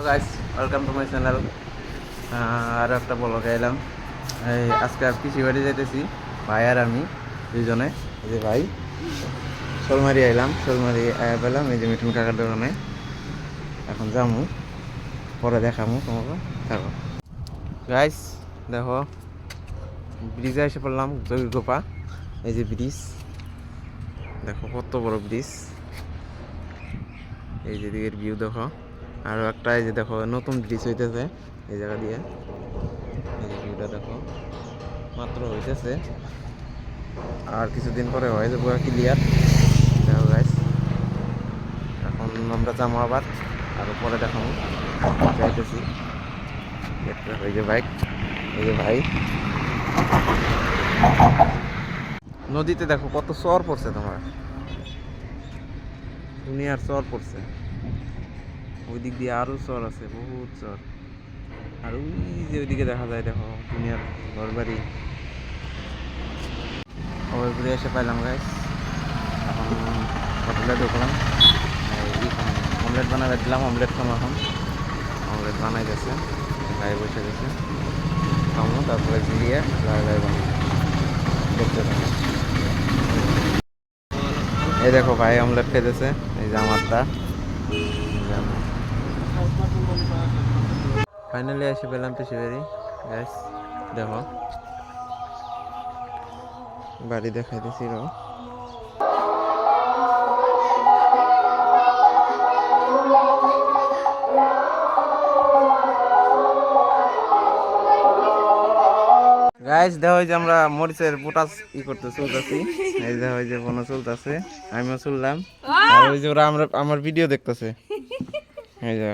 Guys, welcome to my channel. আরও একটা ব্লগে এলাম। এই আজকে আর পিসি বাড়ি যাইতেছি, ভাই আর আমি দুইজনে। এই যে ভাই শোলমারি আইলাম, শোলমারি আয়া পেলাম এই যে মিঠুন কাকার দোকানে। এখন যামু, পরে দেখামু তোমাকে, থাকো গাইস। দেখো ব্রিজে এসে পড়লাম, জয়গোপা। এই যে ব্রিজ, দেখো কত বড় ব্রিজ। এই যে দিকের ভিউ দেখো। আরও একটা এই যে দেখো নতুন ব্রিজ হইতেছে এই জায়গা দিয়ে। এই যে ভিউটা দেখো, মাত্র হইতেছে, আর কিছুদিন পরে হয়ে যাবো ক্লিয়ার। দেখো গাইস, এখন আমরা যাবো আবার, আরও পরে দেখাবো। যাইতেছি, দেখতে এই যে বাইক, এই যে ভাই। নদীতে দেখো কত চর পড়ছে, তোমার দুনিয়ার চর পড়ছে। ওই দিক দিয়ে আরো চর আছে, বহুত চর। আর ওই যে ওইদিকে দেখা যায়, দেখো দুনিয়ার ঘর বাড়ি। ওই ঘুরে এসে পাইলাম গাইস। এখন হোটেলে ঢুকলাম, অমলেট বানাবে দিলাম, অমলেট খাবো এখন। অমলেট বানাই গেছে, ভাই বসে গেছে, খাবো তারপরে জিরিয়ে লাগাই বানাবো, দেখতে থাকো। এই দেখো ভাই অমলেট খেতেছে, এই যে আমারটা। ফাইনালি এসে পেলাম পিসি বাড়ি গাইস। দেখো বাড়ি দেখাইতেছি রো। গাইস দেখো, যে আমরা মরিচের পোটাস করতে চলতেছি। এই দেখো, যে বোনও চলতেছে, আমিও চললাম। আর ওই যে ওরা আমার ভিডিও দেখতেছে, এই যে